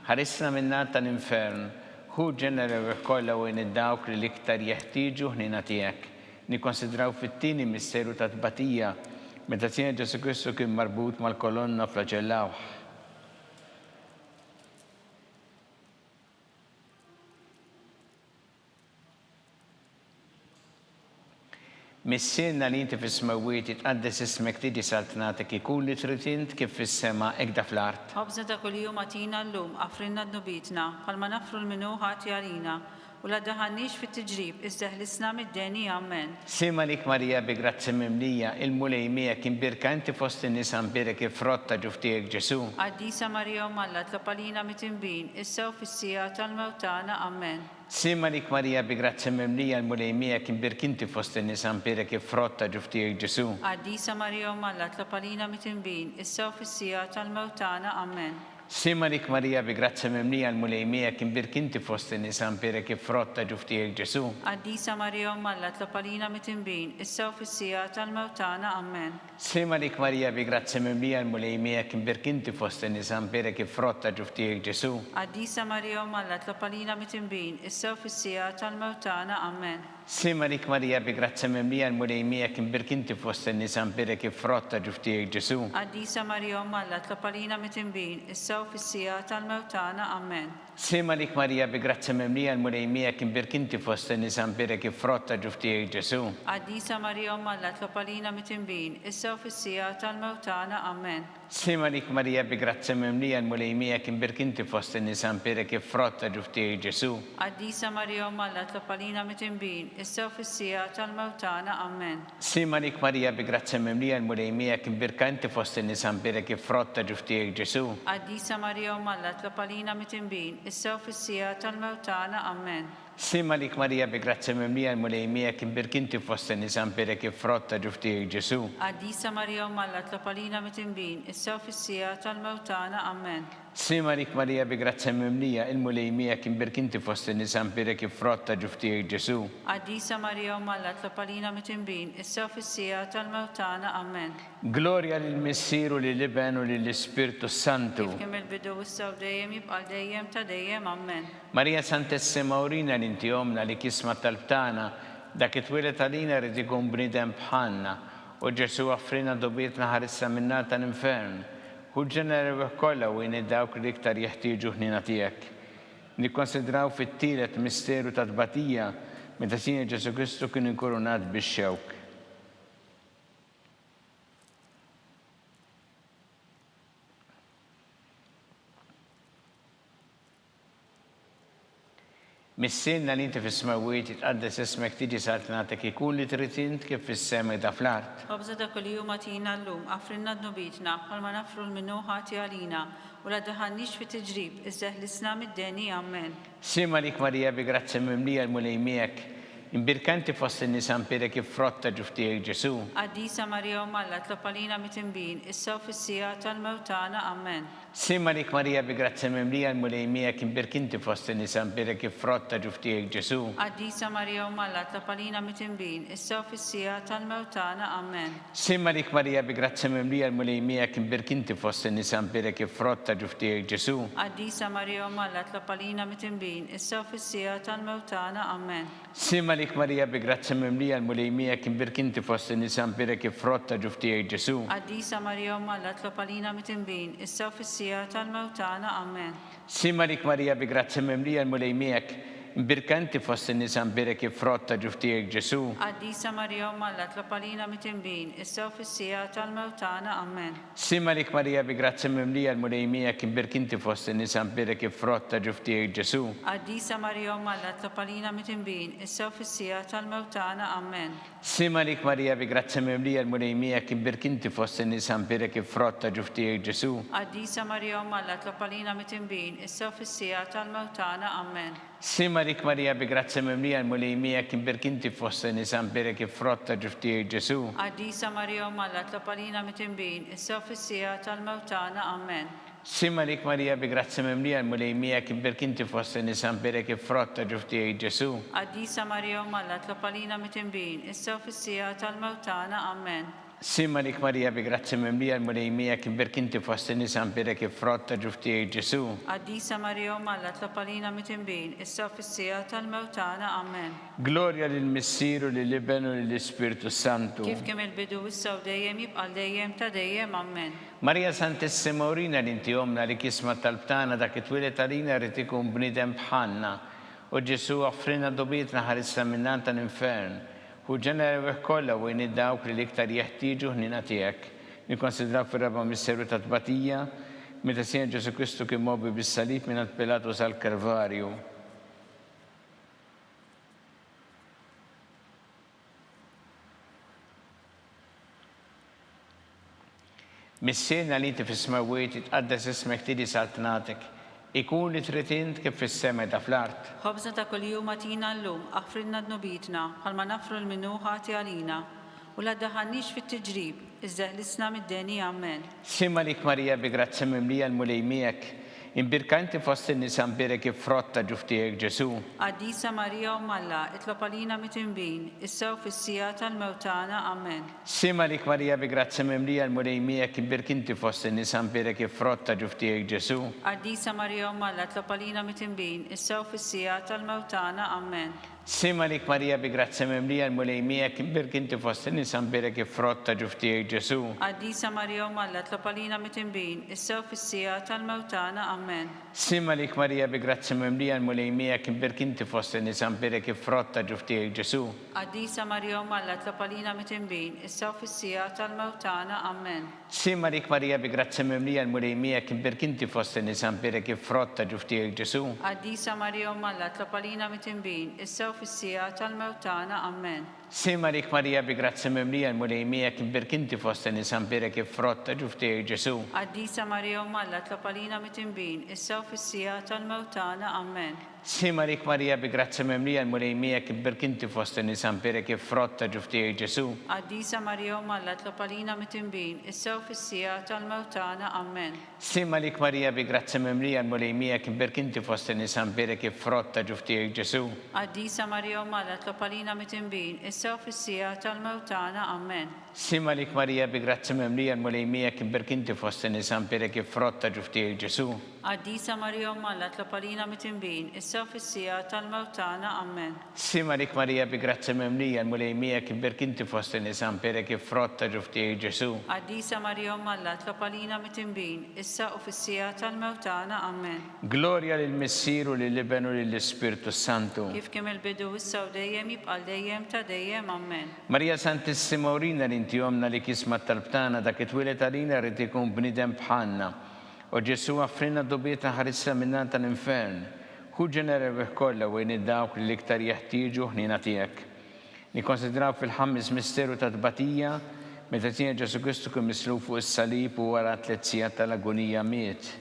ħarisna minna tal-infern, hu ġenera kollha u id-dawk li l-iktar jeħtieġu ħnina tiegħek. Nikkonsidraw fit-tieni misteru ta' tbatija meta tiegħek Ġesu Kristu kien marbut mal-kolonna flagellawh. Missirna li inti fis-smawiet tqaddes ismek tiġi saltnatek ikun li trid int kif fis-sema hekk fl-art. Ħobżna ta' kuljum għatina llum, għafrinna d-nubitna, bħalma nafru l-minu ħati għalina, u la daħannix fit-tiġrib, iżda ħlisna mid-deni. Amen. Sima lik Marija bi grazzi mimlija, il-mulej miegħek imbirka inti fost in-nisa mbirek il-frott ta' ġuftijek Ġesu. Għaddisa Marija Malla tlopalina mitimbin, issew fis-sija tal-mewtana. Amen. Sima lik Marija bi grazzi mimlija, il-mulej miegħek imbirk inti fost in-nisa mbirek il-frott ta' ġuftijek Ġesu. Għaddisa Marija Malla tlopalina mitimbin, issew fis-sija tal-mewtana. Amen. Sima lik Marija bi grazzi mimlija, il-mulej miegħek imbirk inti fost in-nisa mbirek il-frott ta' ġuftijek Ġesu. Għaddisa Marija Malla tlopalina mitimbin, issew fis-sija tal-mewtana. Amen. Sima lik Marija bi grazzi mimlija, il-mulej miegħek imbirk inti fost in-nisa mbirek il-frott ta' ġuftijek Ġesu. Għaddisa Marija Malla tlopalina mitimbin, issew fis-sija tal-mewtana. Amen. Sima lik Marija bi grazzi mimlija, il-mulej miegħek imbirk inti fost in-nisa mbirek il-frott ta' ġuftijek Ġesu. Għaddisa Marija Malla tlopalina mitimbin, issew fis-sija tal-mewtana. Amen. Sima lik Marija bi grazzi mimlija, il-mulej miegħek imbirk inti fost in-nisa mbirek il-frott ta' ġuftijek Ġesu. Għaddisa Marija Malla tlopalina mitimbin, issew fis-sija tal-mewtana. Amen. Sima lik Marija bi grazzi mimlija, il-mulej miegħek imbirk inti fost in-nisa mbirek il-frott ta' ġuftijek Ġesu. Għaddisa Marija Malla tlopalina mitimbin, issew fis-sija tal-mewtana. Amen. Sima lik Marija bi grazzi mimlija, il-mulej miegħek imbirk inti fost in-nisa mbirek il-frott ta' ġuftijek Ġesu. Għaddisa Marija Malla tlopalina mitimbin, issew fis-sija tal-mewtana. Amen. Sima lik Marija bi grazzi mimlija, il-mulej miegħek imbirk inti fost in-nisa mbirek il-frott ta' ġuftijek Ġesu. Għaddisa Marija Malla tlopalina mitimbin, issew fis-sija tal-mewtana. Amen. Sima lik Marija bi grazzi mimlija, il-mulej miegħek imbirk inti fost in-nisa mbirek il-frott ta' ġuftijek Ġesu. Għaddisa Marija Malla tlopalina mitimbin, issew fis-sija tal-mewtana. Amen. Glorja lill-Missier u lill-Iben u lill-Ispirtu Santu. Kif kemm il-bidu issew dejjem jibqa' dejjem ta' dejjem. Amen. Marija Santissima, urina l-inti omna li kisma talbtana dak it-twilet għalina rrid ikun bniedem bħalna u Ġesu offrina dobietna ħarissa minna tal-infern. Hu ġenera kollha u id-dawk li iktar jeħtieġu ħnina tiegħek. Nikkonsidraw fit-tielet misteru ta' tbatija meta Sinjur Ġesu Kristu kien inkurunat bix-xewk. Missinna li inti fis-smawiet jitqaddes ismek tiġi saltnatek ikun li trid int kif fis-sema da fl-art. خبز ده كل يوم أعطينا اللوم أفرنا ذنوبيتنا قال ما نفرل منه هاتي علينا ولا دهنيش في تجريب إزه الإسلام الديني آمين. Sima lik Marija bi grazzi mimlija l-mulejmijek, imbirkanti fost in-nisan perek frotta ġuftijek Ġesu. قديسة مريم ملا تلقلينا متنبين السوف السيات الموتانا آمين. Sima lik Marija bi grazzi mimlija l-mulejmijek, imbirkanti fost in-nisan perek frotta ġuftijek Ġesu. قديسة مريم ملا تلقلينا متنبين السوف السيات الموتانا آمين. Sima lik Marija bi grazzi mimlija l-mulejmijek, imbirkanti fost in-nisan perek frotta ġuftijek Ġesu. قديسة مريم ملا تلقلينا متنبين السوف السيات الموتانا آمين. Sima lik Marija bi grazzi mimlija l-mulejmijek, imbirkanti fost in-nisan perek frotta ġuftijek Ġesu. قديسة مريم ملا تلقلينا متنبين السوف السيات الموتانا آمين. Sima lik Marija bi grazzi mimlija l-mulejmijek, imbirkanti fost in-nisan perek frotta ġuftijek Ġesu. قديسة مريم ملا تلقلينا متنبين السوف السيات الموتانا آمين. Sima lik Marija bi grazzi mimlija l-mulejmijek, imbirkanti fost in-nisan perek frotta ġuftijek Ġesu. قديسة مريم ملا تلقلينا متنبين السوف السيات الموتانا آمين. Sima lik Marija bi grazzi mimlija l-mulejmijek, imbirkanti fost in-nisan perek frotta ġuftijek Ġesu. قديسة مريم ملا تلقلينا متنبين السوف السيات الموتانا آمين. Sima lik Marija bi grazzi mimlija l-mulejmijek, imbirkanti fost in-nisan perek frotta ġuftijek Ġesu. قديسة مريم ملا تلقلينا متنبين السوف السيات الموتانا آمين. Sima lik Marija bi grazzi mimlija l-mulejmijek, imbirkanti fost in-nisan perek frotta ġuftijek Ġesu. قديسة مريم ملا تلقلينا متنبين السوف السيات الموتانا آمين. Sima lik Marija bi grazzi mimlija l-mulejmijek, imbirkanti fost in-nisan perek frotta ġuftijek Ġesu. قديسة مريم ملا تلقلينا متنبين السوف السيات الموتانا آمين. Glorja lill-Missieru, lill-Ibn u lill-Ispiritu Santu. كيف كم البدو والسو دايم يبقى دايم تدايم آمين. Marija Santissima urina li inti omna li kisma tal-btana dak it-twilet għalina rrid ikun bniedem bħalna. U Ġesu offrina dobietna ħarissa minnant tal-infern. U ġenera kollha u dawk li l-iktar jeħtieġu ħnina tiegħek. Nikkonsidraw fir-raba misteru ta' tbatija meta sien Ġesu Kristu kien mobbi bis-salib mingħand Pilatu sal-Kalvarju. Missiena li inti fis-smawiet jitqaddes ismek tiġi saltnatek, ikun li trid int kif fis-sema da fl-art. خبزنا كل يوم أعطينا اللوم أغفرنا ذنوبيتنا قال ما نفرل منه هاتي علينا ولا دهنيش في التجريب إزه الإسلام الديني آمين. Sima lik Marija bi grazzi mimlija l-mulejmijek, imbirkanti fost in-nisan perek frotta ġuftijek Ġesu. قديسة مريم ملا اطلقلينا متنبين السوف السيات الموتانا آمين. Sima lik Marija bi grazzi mimlija l-mulejmijek, imbirkanti fost in-nisan perek frotta ġuftijek Ġesu. قديسة مريم ملا اطلقلينا متنبين السوف السيات الموتانا آمين. Sima lik Marija bi grazzi mimlija l-mulejmijek, imbirkanti fost in-nisan perek frotta ġuftijek Ġesu. قديسة مريم ملا اطلقلينا متنبين السوف السيات الموتانا آمين. Sima lik Marija bi grazzi mimlija l-mulejmijek, imbirkanti fost in-nisan perek frotta ġuftijek Ġesu. قديسة مريم ملا اطلقلينا متنبين السوف السيات الموتانا آمين. Sima lik Marija bi grazzi mimlija l-mulejmijek, imbirkanti fost in-nisan perek frotta ġuftijek Ġesu. قديسة مريم ملا اطلقلينا متنبين السوف السيات الموتانا آمين. Sima lik Marija bi grazzi mimlija l-mulejmijek, imbirkanti fost in-nisan perek frotta ġuftijek Ġesu. قديسة مريم ملا اطلقلينا متنبين السوف السيات الموتانا آمين. Sima lik Marija bi grazzi mimlija l-mulejmijek, imbirkanti fost in-nisan perek frotta ġuftijek Ġesu. قديسة مريم ملا اطلقلينا متنبين السوف السيات الموتانا آمين. Sima lik Marija bi grazzi mimlija l-mulejmijek, imbirkanti fost in-nisan perek frotta ġuftijek Ġesu. قديسة مريم ملا اطلقلينا متنبين السوف السيات الموتانا آمين. Sima lik Marija bi grazzi mimlija l-mulejmijek, imbirkanti fost in-nisan perek frotta ġuftijek Ġesu. قديسة مريم ملا اطلقلينا متنبين السوف السيات الموتانا آمين. Sima lik Marija bi grazzi mimlija l-mulejmijek, imbirkanti fost in-nisan perek frotta ġuftijek Ġesu. قديسة مريم ملا اطلقلينا متنبين السوف السيات الموتانا آمين. Glorja lill-Missieru, lill-Ibn u lill-Ispiritu Santu. كيف كم البدو والسو دايم يبقى دايم تدايم آمين. Marija Santissima urina li inti omna li kisma tal-btana dak it-twilet għalina rrid ikun bniedem bħalna. U Ġesu offrina dobietna ħarissa minnant tal-infern. Hu ġenerevih kollha wejn id-dawk li l-iktar jeħtieġu ħnina tiegħek. Nikkonsidraw fil-ħammis misteru ta' tbatija meta tiegħek Ġesu Kristu kien mislub fuq is-salib u wara 3 sigħat tal-agonija miet.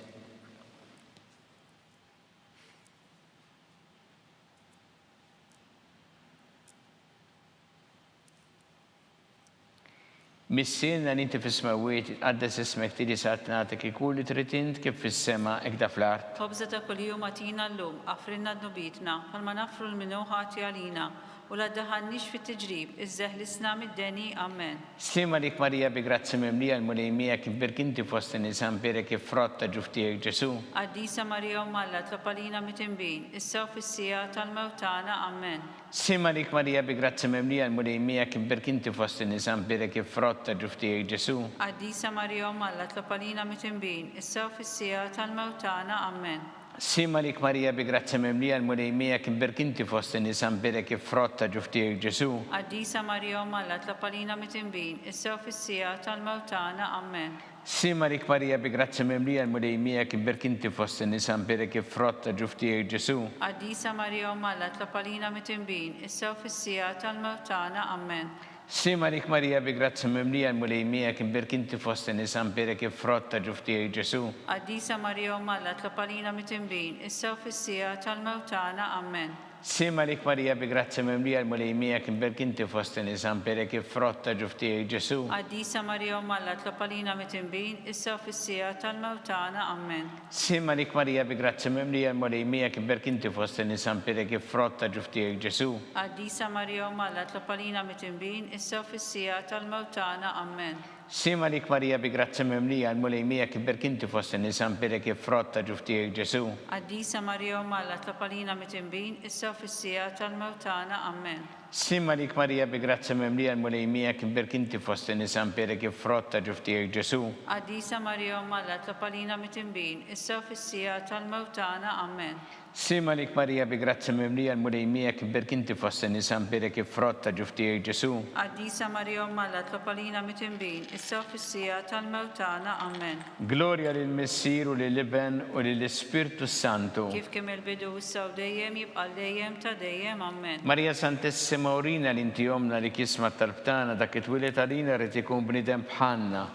Missielna li inti fis-smawiet tqaddes ismek tiġi sa'at nagħtik ikun li trid int kif fis-sema hekk da fl-art. خبزة كل يوم أعطينا اللوم أغفرنا ذنوبنا فلما نغفر المنوحات علينا ولا تدخلنيش في التجريب إزهلسنا من الدني آمين. Slima lik Marija bi grazzi mimlija l-mulejmija kif birkinti fost nisan bere kif frotta ġuftijek Ġesu. قديسة مريم مالا تلقلينا متنبين السو في السياة الموتانا آمين. Slima lik Marija bi grazzi mimlija l-mulejmija kif birkinti fost nisan bere kif frotta ġuftijek Ġesu. قديسة مريم مالا تلقلينا متنبين السو في السياة الموتانا آمين. Slima lik Marija bi grazzi mimlija l-mulejmija kif birkinti fost nisan bere kif frotta ġuftijek Ġesu. قديسة مريم مالا تلقلينا متنبين السو في السياة الموتانا آمين. Slima lik Marija bi grazzi mimlija l-mulejmija kif birkinti fost nisan bere kif frotta ġuftijek Ġesu. قديسة مريم مالا تلقلينا متنبين السو في السياة الموتانا آمين. Slima lik Marija bi grazzi mimlija l-mulejmija kif birkinti fost nisan bere kif frotta ġuftijek Ġesu. قديسة مريم مالا تلقلينا متنبين السو في السياة الموتانا آمين. Slima lik Marija bi grazzi mimlija l-mulejmija kif birkinti fost nisan bere kif frotta ġuftijek Ġesu. قديسة مريم مالا تلقلينا متنبين السو في السياة الموتانا آمين. Slima lik Marija bi grazzi mimlija l-mulejmija kif birkinti fost nisan bere kif frotta ġuftijek Ġesu. قديسة مريم مالا تلقلينا متنبين السو في السياة الموتانا آمين. Slima lik Marija bi grazzi mimlija l-mulejmija kif birkinti fost nisan bere kif frotta ġuftijek Ġesu. قديسة مريم مالا تلقلينا متنبين السو في السياة الموتانا آمين. Slima lik Marija bi grazzi mimlija l-mulejmija kif birkinti fost nisan bere kif frotta ġuftijek Ġesu. قديسة مريم مالا تلقلينا متنبين السو في السياة الموتانا آمين. Slima lik Marija bi grazzi mimlija l-mulejmija kif birkinti fost nisan bere kif frotta ġuftijek Ġesu. قديسة مريم مالا تلقلينا متنبين السو في السياة الموتانا آمين. Gloria lill-Missir u lill-Iben u lill-Ispirtu Santu. كيف كمل بدو والسو ديم يبقى ديم تديم آمين. Marija Santissima urina l-inti jomna li kisma tal-btana dak it-twilet għalina rrit ikun bnidem bħanna.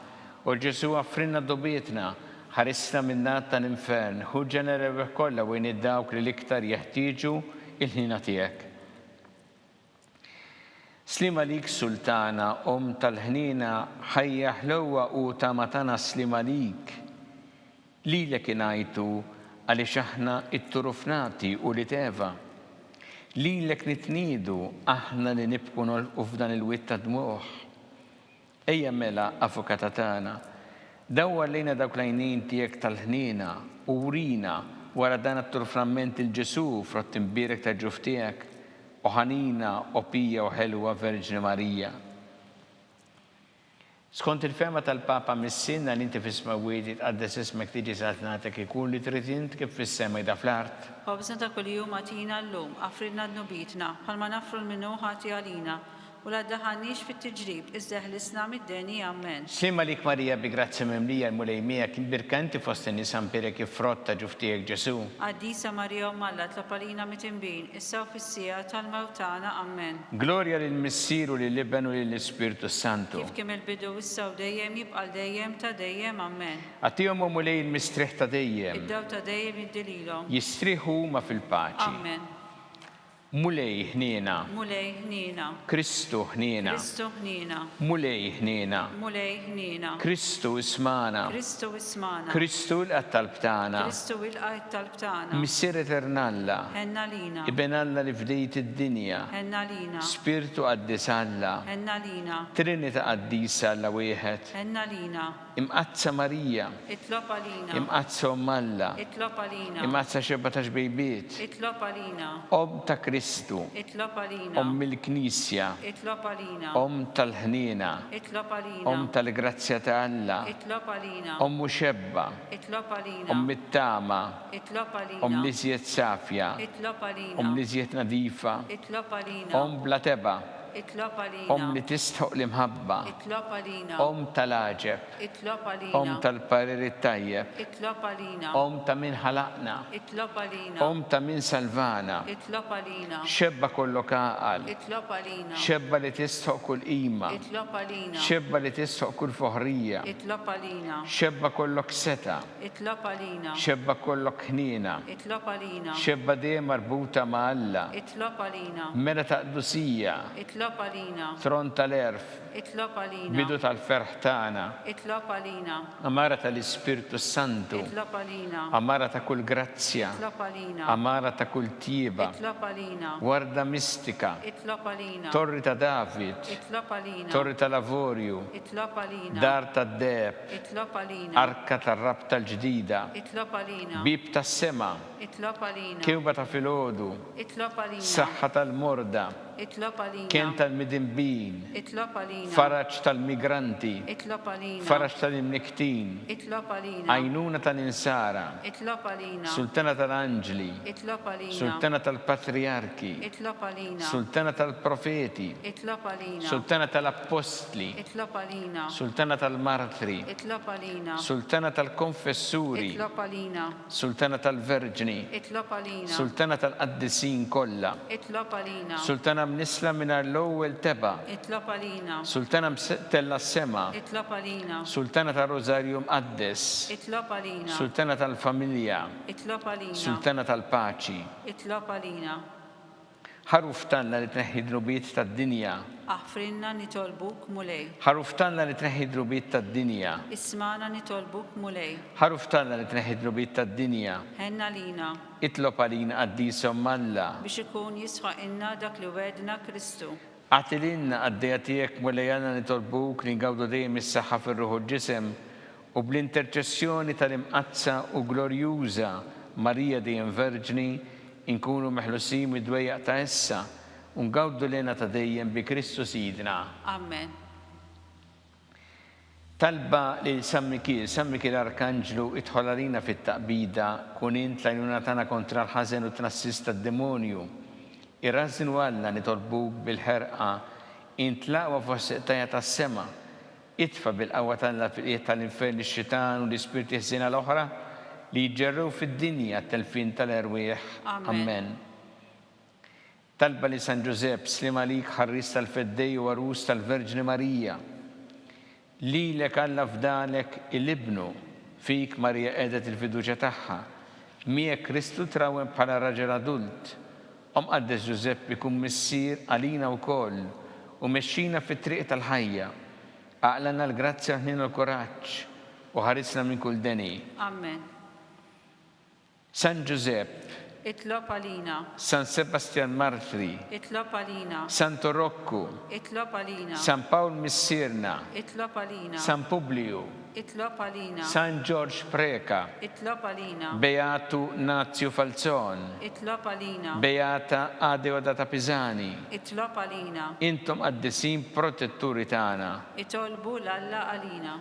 U Ġesu għaffrinna dobietna, ħarisna minnat tal-infern, hu ġenerevih kollha wejn id-dawk li l-iktar jeħtieġu il-ħina tiegħek. Slima lik Sultana, tal-ħnina ħajja ħlewwa u tamatana slima lik. Lilek ingħajtu għaliex aħna it-turufnati u li teva. Lilek nitniedu aħna li nibku nolqu f'dan il-witt ta' dmuħ. Ejja mela avukata tagħna, dawwar lejna dawk l-għajnejn tiegħek tal-ħnina u urina wara dan it-turframent il-Ġesu frott imbierek ta' ġuf tiegħek u ħanina u pija u ħelwa Verġni Marija. Skont il-fema tal-Papa missinna li inti fis-smawiet tqaddes ismek tiġi sa'at nagħtek ikun li trid int kif fis-sema jda fl-art. خبزة كل يوم أعطينا اللوم أغفرنا ذنوبنا فلما نغفر المنوحات علينا ولا تدخلنيش في التجريب إزهلسنا من الدني آمين. Slima lik Marija bi grazzi mimlija l-mulejmija kif birkanti fost nisan bere kif frotta ġuftijek Ġesu. قديسة مريم مالا تلقلينا متنبين السو في السياة الموتانا آمين. Gloria lill-Missir u lill-Iben u lill-Ispirtu Santu. كيف كمل بدو والسو ديم يبقى ديم تديم آمين. Għatihom u mulej il-mistriħ ta' dejjem. الدو تديم يدليلهم. Jistriħu ma fil-paċi. آمين. Mulej ħniena. مولاي هنينا. Kristu ħniena. كريستو هنينا. Mulej ħniena. مولاي هنينا. Kristu ismana. كريستو اسمانا. Kristu l-qattal btana. كريستو الآية التالبتانا. Missier eternalla. هنا لينا. Ibenalla li fdejt id-dinja. هنا لينا. Spiritu qaddisalla. هنا لينا. Trinita qaddisa alla wieħed. هنا لينا. Imqazza Marija. اطلب علينا. Imqazza Ommalla. اطلب علينا. Imqazza 17 bejbiet. اطلب علينا. Ta' Kristu. اطلب علينا. Il-Knisja. اطلب علينا. Tal-ħnina. اطلب علينا. Tal-grazzja ta' Alla. اطلب علينا. Muxebba. اطلب علينا. It-tama. اطلب علينا. Li żjed safja. اطلب علينا. Li żjed nadifa. اطلب علينا. Bla teba. Itlob li għalina. tistħoq l-imħabba, Itlob għalina. tal-aġeb, Itlob Om għalina. tal-parir it-tajjeb, Itlob għalina. ta' min ħalaqna, Itlob għalina. ta' min salvana, Itlob għalina. xebba kollok għaqal, Itlob għalina. xebba li tistħoq kull qima, Itlob għalina. xebba li tistħoq kull foħrija, Itlob għalina. xebba kollok seta, Itlob għalina. xebba kollok ħnina, Itlob għalina. xebba dejjem marbuta ma' Alla, Itlob għalina. mera ta' qdusija, Itlob għalina. tron tal-erf, Itlob għalina. bidu tal-ferħ tagħna, Itlob għalina. amara tal-Ispirtu Santu, Itlob għalina. amara ta' kull grazzja, Itlob għalina. amara ta' kull tieba, Itlob għalina. warda mistika, Itlob għalina. torri ta' David, Itlob għalina. torri ta' Lavorju, Itlob għalina. dar ta' Deb, Itlob għalina. arka tar-rab tal-ġdida, Itlob għalina. bib tas-sema, Itlob għalina. kewba ta' filgħodu, Itlob għalina. saħħa tal-morda, Itlob għalina. kien tal-midinbin, Itlob għalina. faraġġ tal-migranti, Itlob għalina. faraġġ tal-imniktin, Itlob għalina. għajnuna tal-insara, Itlob għalina. sultana tal-anġli, Itlob għalina. sultana tal-patriarki, Itlob għalina. sultana tal-profeti, Itlob għalina. sultana tal-appostli, Itlob għalina. sultana tal-martri, Itlob għalina. sultana tal-konfessuri, Itlob għalina. sultana tal-verġni, Itlob għalina. sultana tal-qaddisin kollha, Itlob għalina. sultana mnisla mingħajr l-ewwel teba, Itlob għalina. sultana msettella s-sema, Itlob għalina. sultana tal-Rożarju mqaddes, Itlob għalina. sultana tal-familja, Itlob għalina. sultana tal-paċi. Itlob għalina. Ħaruf tanna li tneħħi drubiet tad-dinja, Aħfrinna nitolbuk mulej. ħaruf tanna li tneħħi drubiet tad-dinja, Ismana nitolbuk mulej. ħaruf tanna li tneħħi drubiet tad-dinja, Henna lina itlob għalina qaddisom Alla, biex ikun jisħaq inna dak li wedna Kristu. għatilinna għaddejja tiegħek mulejana nitolbuk li ngawdu dejjem is-saħħa fir-ruħu ġisem u bl-interċessjoni tal-imqazza u glorjuża Marija dejjem Verġni inkunu meħlusin mid-dwejjaq ta' issa u ngawdu lena ta' dejjem bi Kristu Sidna. Amen. Talba li San Mikil Arkanġlu idħol għalina fit-taqbida kun int l-għajnuna tagħna kontra l-ħażen u tnassista d-demonju. Irrażnu Alla nitolbuk bil-ħerqa int laqwa fost tajja tas-sema. Itfa bil-qawwa tal-qiegħed tal-infern ix-xitan u l-ispirti ħsiena l-oħra li jġerrew fid-dinja t-telfin tal-erwieħ. Amen. Talba li San Ġusepp slim għalik ħarris tal-feddej u għarus tal-Verġni Marija. Lilek Alla fdalek il-ibnu fik Marija qiegħdet il-fiduċja tagħha. Miegħek Kristu trawem bħala raġel adult. Qaddes Ġusepp ikun missier għalina wkoll u mexxina fit-triq tal-ħajja. Aqlana l-grazzja ħnina l-kuraġġ u ħarisna minn kull deni. Amen. San Ġusepp, Itlob għalina. San Sebastian Martri, Itlob għalina. Santo Rocco, Itlob għalina. San Paul Missirna, Itlob għalina. San Publiu, Itlob għalina. San George Preka, Itlob għalina. Beatu Nazio Falzon, Itlob għalina. Beata Adeodata Pisani. Itlob għalina. Intom qaddisin protetturi tagħna. Itolbu l-Alla għalina.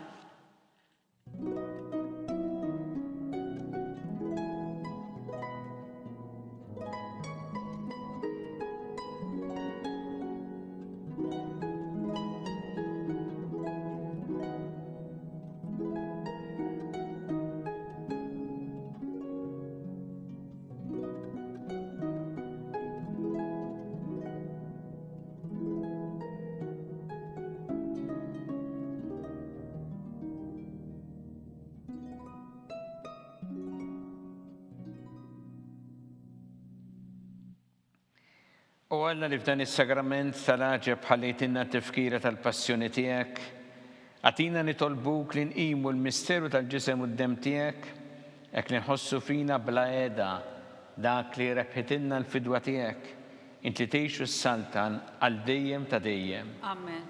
U Alla li f'dan is-sagrament tal-aġeb ħallejtinna t-tifkira tal-passjoni tiegħek, għatina nitolbuk li nqimu l-misteru tal-ġisem u d-dem tiegħek, hekk li nħossu fina bla qiegħda dak li rebħitilna l-fidwa tiegħek, int li tgħixu s-saltan għal dejjem ta' dejjem. Amen.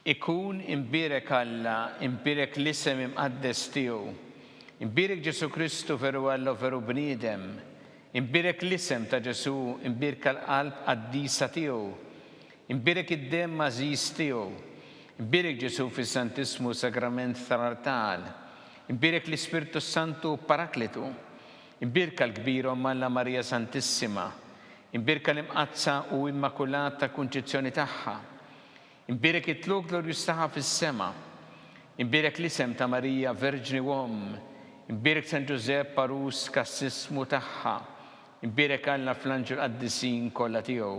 Ikun imbirek Alla, imbirek l-isem imqaddes tiegħu. Imbirek Ġesu Kristu veru Alla u veru bniedem. Imbirek l-isem ta' Ġesu, imbirek l-qalb qaddisa tiegħu. Imbirek id-dem mażiż tiegħu. Imbirek Ġesu fis-Santismu Sagrament tal-Altar. Imbirek l-Ispirtu Santu Paraklitu. Imbirka l-kbira Alla Marija Santissima. Imbirka l-imqazza u immakulata kunċizzjoni tagħha. Imbirek it-tluk glorjus tagħha fis-sema. Imbirek l-isem ta' Marija Verġni Uomm. Imbirek San Ġusepp Parus kassismu tagħha. Imbirek Alla fl-anġel qaddisin kollha tiegħu.